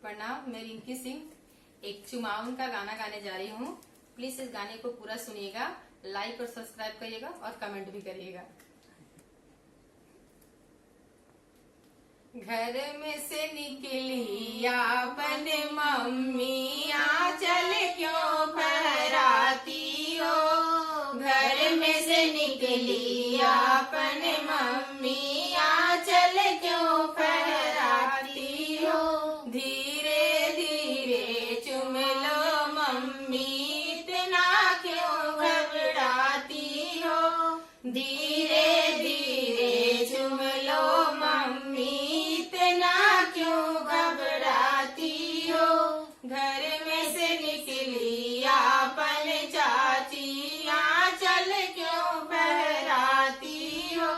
प्रणाम, मैं रिंकी सिंह एक चुमावन का गाना गाने जा रही हूँ। प्लीज इस गाने को पूरा सुनिएगा, लाइक और सब्सक्राइब करिएगा और कमेंट भी करिएगा। घर में से निकली आपन मम्मी आंचल क्यों फहराती हो। घर में से निकली आपन मम्मी आंचल क्यों फहराती हो। धीरे धीरे चुम लो मम्मी, इतना क्यों घबराती हो। धीरे धीरे चुम लो मम्मी, इतना क्यों घबराती हो। घर में से निकली आपन चाची आंचल क्यों फहराती हो।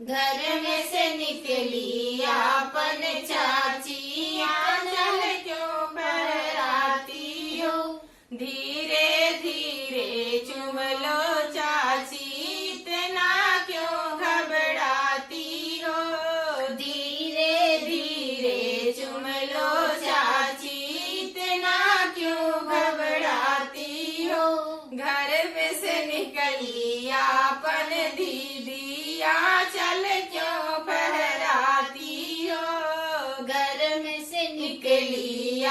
घर में से निकली आपन चाची आंचल क्यों फहराती हो। धीरे धीरे चुम लो चाची, इतना क्यों घबराती हो। धीरे धीरे चुम लो चाची, इतना क्यों घबराती हो। घर में से निकली आपन दीदी आंचल क्यों फहराती हो। घर में से निकली